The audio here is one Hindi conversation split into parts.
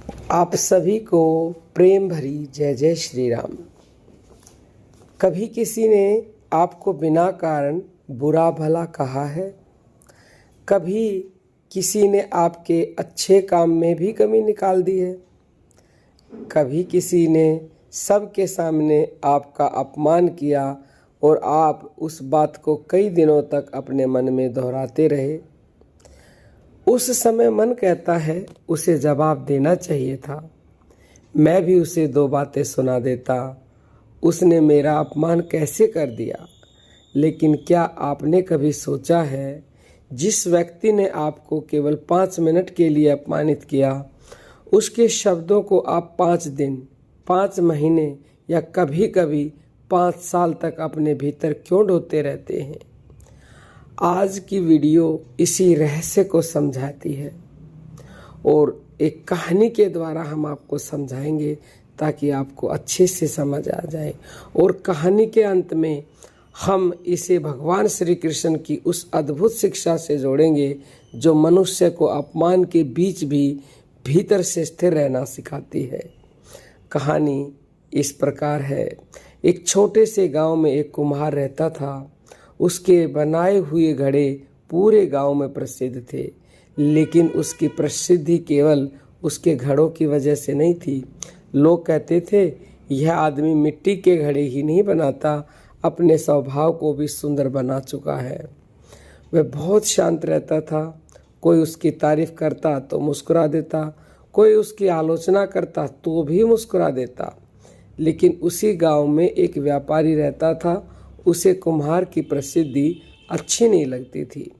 आप सभी को प्रेम भरी जय जय श्री राम। कभी किसी ने आपको बिना कारण बुरा भला कहा है? कभी किसी ने आपके अच्छे काम में भी कमी निकाल दी है? कभी किसी ने सबके सामने आपका अपमान किया और आप उस बात को कई दिनों तक अपने मन में दोहराते रहे? उस समय मन कहता है उसे जवाब देना चाहिए था, मैं भी उसे दो बातें सुना देता, उसने मेरा अपमान कैसे कर दिया। लेकिन क्या आपने कभी सोचा है, जिस व्यक्ति ने आपको केवल 5 मिनट के लिए अपमानित किया, उसके शब्दों को आप 5 दिन, 5 महीने या कभी कभी 5 साल तक अपने भीतर क्यों ढोते रहते हैं? आज की वीडियो इसी रहस्य को समझाती है और एक कहानी के द्वारा हम आपको समझाएंगे ताकि आपको अच्छे से समझ आ जाए। और कहानी के अंत में हम इसे भगवान श्री कृष्ण की उस अद्भुत शिक्षा से जोड़ेंगे जो मनुष्य को अपमान के बीच भी भीतर से स्थिर रहना सिखाती है। कहानी इस प्रकार है। एक छोटे से गांव में एक कुम्हार रहता था। उसके बनाए हुए घड़े पूरे गांव में प्रसिद्ध थे, लेकिन उसकी प्रसिद्धि केवल उसके घड़ों की वजह से नहीं थी। लोग कहते थे यह आदमी मिट्टी के घड़े ही नहीं बनाता, अपने स्वभाव को भी सुंदर बना चुका है। वह बहुत शांत रहता था। कोई उसकी तारीफ करता तो मुस्कुरा देता, कोई उसकी आलोचना करता तो भी मुस्कुरा देता। लेकिन उसी गांव में एक व्यापारी रहता था। उसे कुम्हार की प्रसिद्धि अच्छी नहीं लगती थी।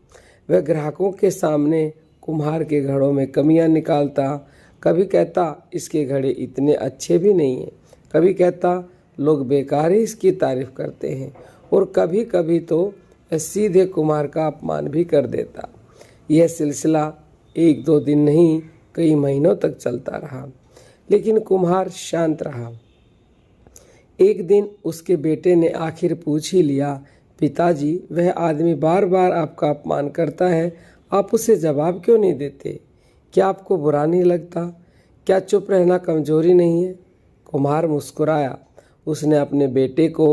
वह ग्राहकों के सामने कुम्हार के घड़ों में कमियां निकालता। कभी कहता इसके घड़े इतने अच्छे भी नहीं हैं, कभी कहता लोग बेकार ही इसकी तारीफ करते हैं, और कभी कभी तो सीधे कुम्हार का अपमान भी कर देता। यह सिलसिला 1-2 दिन नहीं, कई महीनों तक चलता रहा, लेकिन कुम्हार शांत रहा। एक दिन उसके बेटे ने आखिर पूछ ही लिया, पिताजी, वह आदमी बार बार आपका अपमान करता है, आप उसे जवाब क्यों नहीं देते? क्या आपको बुरा नहीं लगता? क्या चुप रहना कमजोरी नहीं है? कुम्हार मुस्कुराया। उसने अपने बेटे को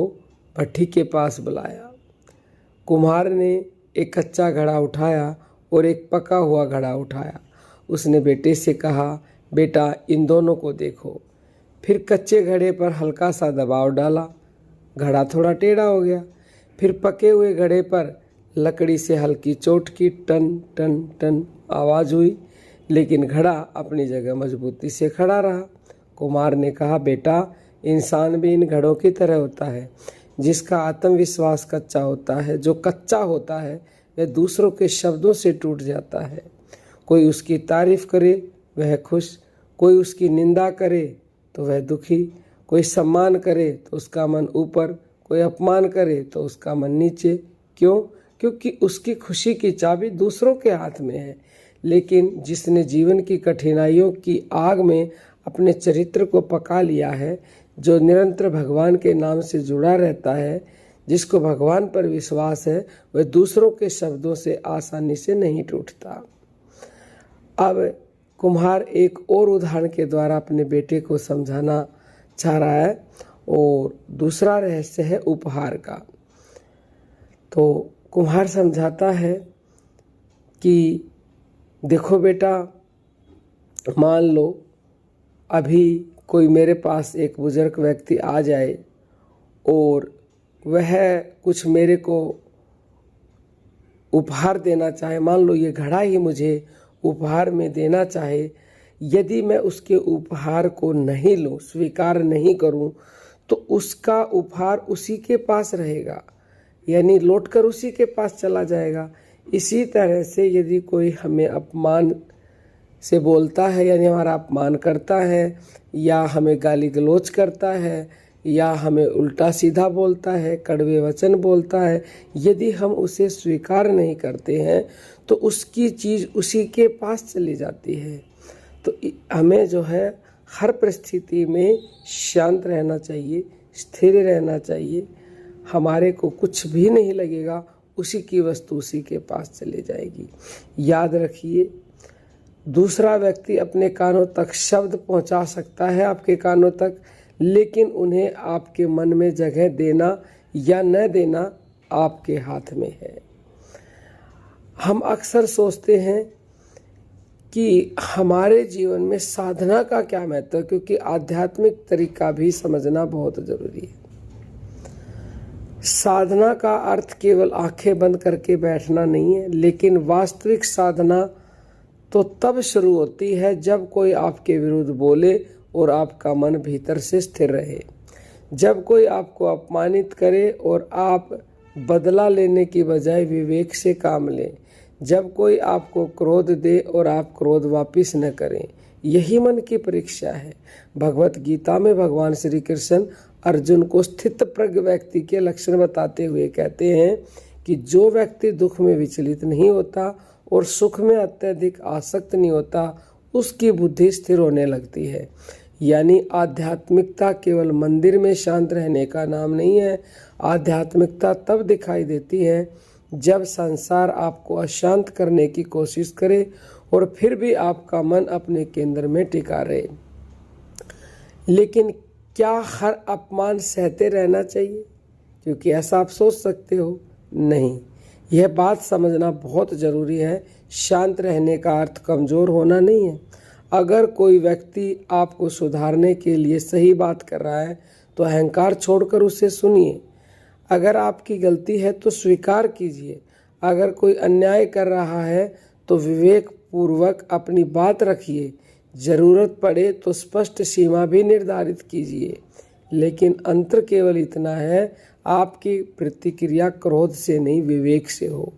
भट्ठी के पास बुलाया। कुम्हार ने एक कच्चा घड़ा उठाया और एक पका हुआ घड़ा उठाया। उसने बेटे से कहा, बेटा, इन दोनों को देखो। फिर कच्चे घड़े पर हल्का सा दबाव डाला, घड़ा थोड़ा टेढ़ा हो गया। फिर पके हुए घड़े पर लकड़ी से हल्की चोट की, टन टन टन आवाज़ हुई, लेकिन घड़ा अपनी जगह मजबूती से खड़ा रहा। कुमार ने कहा, बेटा, इंसान भी इन घड़ों की तरह होता है, जिसका आत्मविश्वास कच्चा होता है। जो कच्चा होता है वह दूसरों के शब्दों से टूट जाता है। कोई उसकी तारीफ करे वह खुश, कोई उसकी निंदा करे तो वह दुखी, कोई सम्मान करे तो उसका मन ऊपर, कोई अपमान करे तो उसका मन नीचे। क्यों? क्योंकि उसकी खुशी की चाबी दूसरों के हाथ में है। लेकिन जिसने जीवन की कठिनाइयों की आग में अपने चरित्र को पका लिया है, जो निरंतर भगवान के नाम से जुड़ा रहता है, जिसको भगवान पर विश्वास है, वह दूसरों के शब्दों से आसानी से नहीं टूटता। अब कुम्हार एक और उदाहरण के द्वारा अपने बेटे को समझाना चाह रहा है, और दूसरा रहस्य है उपहार का। तो कुम्हार समझाता है कि देखो बेटा, मान लो अभी कोई मेरे पास एक बुजुर्ग व्यक्ति आ जाए और वह कुछ मेरे को उपहार देना चाहे, मान लो ये घड़ा ही मुझे उपहार में देना चाहे। यदि मैं उसके उपहार को नहीं लूं, स्वीकार नहीं करूं, तो उसका उपहार उसी के पास रहेगा, यानी लौटकर उसी के पास चला जाएगा। इसी तरह से यदि कोई हमें अपमान से बोलता है, यानी हमारा अपमान करता है, या हमें गाली गलौज करता है, या हमें उल्टा सीधा बोलता है, कड़वे वचन बोलता है, यदि हम उसे स्वीकार नहीं करते हैं तो उसकी चीज़ उसी के पास चली जाती है। तो हमें जो है हर परिस्थिति में शांत रहना चाहिए, स्थिर रहना चाहिए। हमारे को कुछ भी नहीं लगेगा, उसी की वस्तु उसी के पास चली जाएगी। याद रखिए, दूसरा व्यक्ति अपने कानों तक शब्द पहुंचा सकता है आपके कानों तक, लेकिन उन्हें आपके मन में जगह देना या न देना आपके हाथ में है। हम अक्सर सोचते हैं कि हमारे जीवन में साधना का क्या महत्व है, क्योंकि आध्यात्मिक तरीका भी समझना बहुत जरूरी है। साधना का अर्थ केवल आंखें बंद करके बैठना नहीं है, लेकिन वास्तविक साधना तो तब शुरू होती है जब कोई आपके विरुद्ध बोले और आपका मन भीतर से स्थिर रहे, जब कोई आपको अपमानित करे और आप बदला लेने की बजाय विवेक से काम लें, जब कोई आपको क्रोध दे और आप क्रोध वापिस न करें। यही मन की परीक्षा है। भगवत गीता में भगवान श्री कृष्ण अर्जुन को स्थित प्रज्ञ व्यक्ति के लक्षण बताते हुए कहते हैं कि जो व्यक्ति दुख में विचलित नहीं होता और सुख में अत्यधिक आसक्त नहीं होता, उसकी बुद्धि स्थिर होने लगती है। यानी आध्यात्मिकता केवल मंदिर में शांत रहने का नाम नहीं है। आध्यात्मिकता तब दिखाई देती है जब संसार आपको अशांत करने की कोशिश करे और फिर भी आपका मन अपने केंद्र में टिका रहे। लेकिन क्या हर अपमान सहते रहना चाहिए? क्योंकि ऐसा आप सोच सकते हो, नहीं। यह बात समझना बहुत ज़रूरी है। शांत रहने का अर्थ कमज़ोर होना नहीं है। अगर कोई व्यक्ति आपको सुधारने के लिए सही बात कर रहा है तो अहंकार छोड़कर उसे सुनिए। अगर आपकी गलती है तो स्वीकार कीजिए। अगर कोई अन्याय कर रहा है तो विवेक पूर्वक अपनी बात रखिए। जरूरत पड़े तो स्पष्ट सीमा भी निर्धारित कीजिए। लेकिन अंतर केवल इतना है, आपकी प्रतिक्रिया क्रोध से नहीं, विवेक से हो।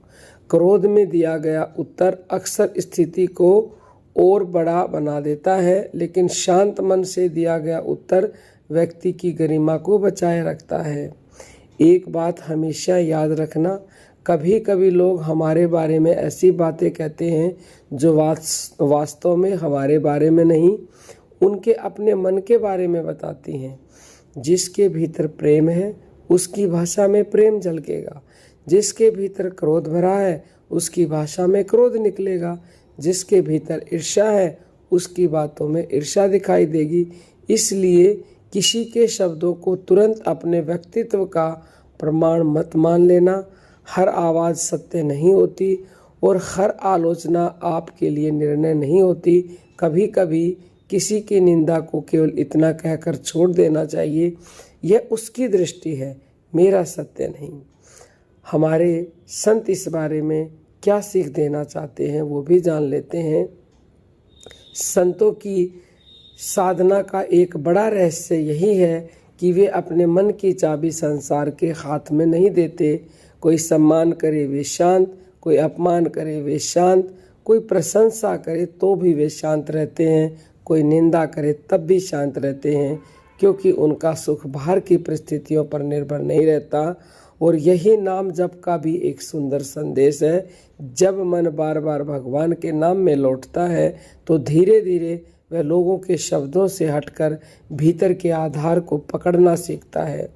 क्रोध में दिया गया उत्तर अक्सर स्थिति को और बड़ा बना देता है, लेकिन शांत मन से दिया गया उत्तर व्यक्ति की गरिमा को बचाए रखता है। एक बात हमेशा याद रखना, कभी कभी लोग हमारे बारे में ऐसी बातें कहते हैं जो वास्तव में हमारे बारे में नहीं, उनके अपने मन के बारे में बताती हैं। जिसके भीतर प्रेम है उसकी भाषा में प्रेम झलकेगा। जिसके भीतर क्रोध भरा है उसकी भाषा में क्रोध निकलेगा। जिसके भीतर ईर्ष्या है उसकी बातों में ईर्ष्या दिखाई देगी। इसलिए किसी के शब्दों को तुरंत अपने व्यक्तित्व का प्रमाण मत मान लेना। हर आवाज़ सत्य नहीं होती और हर आलोचना आपके लिए निर्णय नहीं होती। कभी कभी किसी की निंदा को केवल इतना कहकर छोड़ देना चाहिए, यह उसकी दृष्टि है, मेरा सत्य नहीं। हमारे संत इस बारे में क्या सीख देना चाहते हैं वो भी जान लेते हैं। संतों की साधना का एक बड़ा रहस्य यही है कि वे अपने मन की चाबी संसार के हाथ में नहीं देते। कोई सम्मान करे वे शांत, कोई अपमान करे वे शांत, कोई प्रशंसा करे तो भी वे शांत रहते हैं, कोई निंदा करे तब भी शांत रहते हैं, क्योंकि उनका सुख बाहर की परिस्थितियों पर निर्भर नहीं रहता। और यही नाम जप का भी एक सुंदर संदेश है। जब मन बार बार भगवान के नाम में लौटता है तो धीरे धीरे वह लोगों के शब्दों से हटकर भीतर के आधार को पकड़ना सीखता है।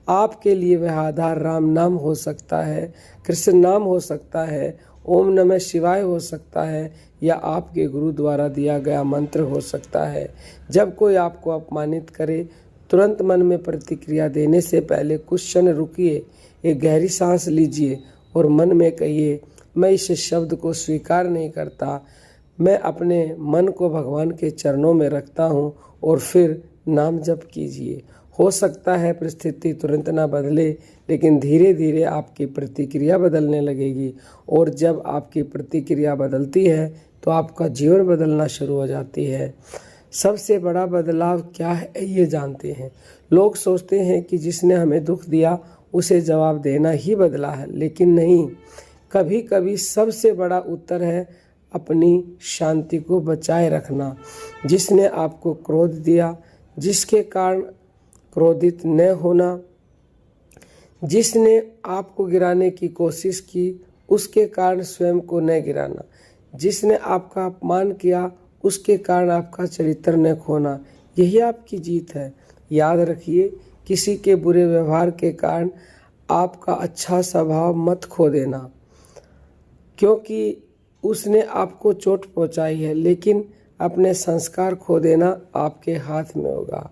आपके लिए वह आधार राम नाम हो सकता है, कृष्ण नाम हो सकता है, ओम नमः शिवाय हो सकता है, या आपके गुरु द्वारा दिया गया मंत्र हो सकता है। जब कोई आपको अपमानित करे, तुरंत मन में प्रतिक्रिया देने से पहले कुछ क्षण रुकिए, एक गहरी सांस लीजिए और मन में कहिए, मैं इस शब्द को स्वीकार नहीं करता, मैं अपने मन को भगवान के चरणों में रखता हूँ, और फिर नाम जप कीजिए। हो सकता है परिस्थिति तुरंत ना बदले, लेकिन धीरे धीरे आपकी प्रतिक्रिया बदलने लगेगी, और जब आपकी प्रतिक्रिया बदलती है तो आपका जीवन बदलना शुरू हो जाती है। सबसे बड़ा बदलाव क्या है ये जानते हैं। लोग सोचते हैं कि जिसने हमें दुख दिया उसे जवाब देना ही बदला है, लेकिन नहीं। कभी कभी सबसे बड़ा उत्तर है अपनी शांति को बचाए रखना। जिसने आपको क्रोध दिया, जिसके कारण क्रोधित न होना, जिसने आपको गिराने की कोशिश की उसके कारण स्वयं को न गिराना, जिसने आपका अपमान किया उसके कारण आपका चरित्र न खोना, यही आपकी जीत है। याद रखिए, किसी के बुरे व्यवहार के कारण आपका अच्छा स्वभाव मत खो देना, क्योंकि उसने आपको चोट पहुंचाई है, लेकिन अपने संस्कार खो देना आपके हाथ में होगा।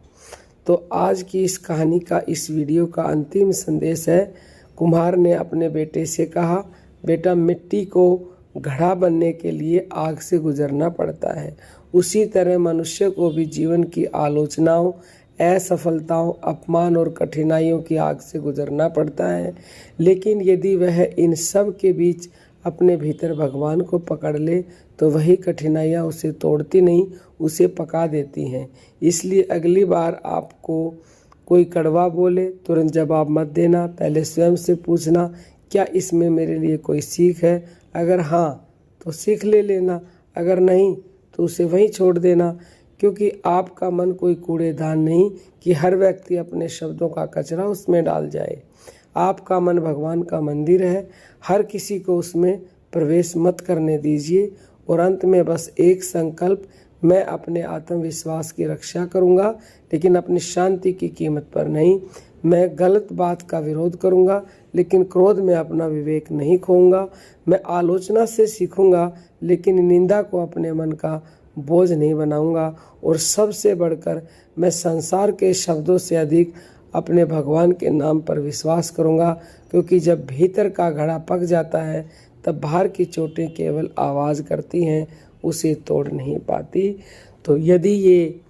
तो आज की इस कहानी का, इस वीडियो का अंतिम संदेश है, कुम्हार ने अपने बेटे से कहा, बेटा मिट्टी को घड़ा बनने के लिए आग से गुजरना पड़ता है। उसी तरह मनुष्य को भी जीवन की आलोचनाओं, असफलताओं, अपमान और कठिनाइयों की आग से गुजरना पड़ता है। लेकिन यदि वह इन सब के बीच अपने भीतर भगवान को पकड़ ले तो वही कठिनाइयाँ उसे तोड़ती नहीं, उसे पका देती हैं। इसलिए अगली बार आपको कोई कड़वा बोले तुरंत जवाब मत देना। पहले स्वयं से पूछना, क्या इसमें मेरे लिए कोई सीख है? अगर हाँ तो सीख ले लेना, अगर नहीं तो उसे वहीं छोड़ देना। क्योंकि आपका मन कोई कूड़ेदान नहीं कि हर व्यक्ति अपने शब्दों का कचरा उसमें डाल जाए। आपका मन भगवान का मंदिर है, हर किसी को उसमें प्रवेश मत करने दीजिए। और अंत में बस एक संकल्प, मैं अपने आत्मविश्वास की रक्षा करूंगा, लेकिन अपनी शांति की कीमत पर नहीं। मैं गलत बात का विरोध करूंगा, लेकिन क्रोध में अपना विवेक नहीं खोऊंगा। मैं आलोचना से सीखूंगा, लेकिन निंदा को अपने मन का बोझ नहीं बनाऊंगा। और सबसे बढ़कर मैं संसार के शब्दों से अधिक अपने भगवान के नाम पर विश्वास करूंगा, क्योंकि जब भीतर का घड़ा पक जाता है तब बाहर की चोटें केवल आवाज़ करती हैं, उसे तोड़ नहीं पाती। तो यदि ये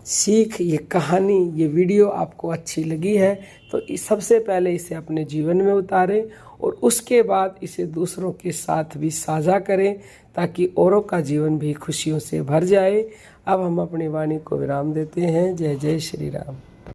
सीख, ये कहानी, ये वीडियो आपको अच्छी लगी है तो सबसे पहले इसे अपने जीवन में उतारें और उसके बाद इसे दूसरों के साथ भी साझा करें, ताकि औरों का जीवन भी खुशियों से भर जाए। अब हम अपनी वाणी को विराम देते हैं। जय जय श्री राम।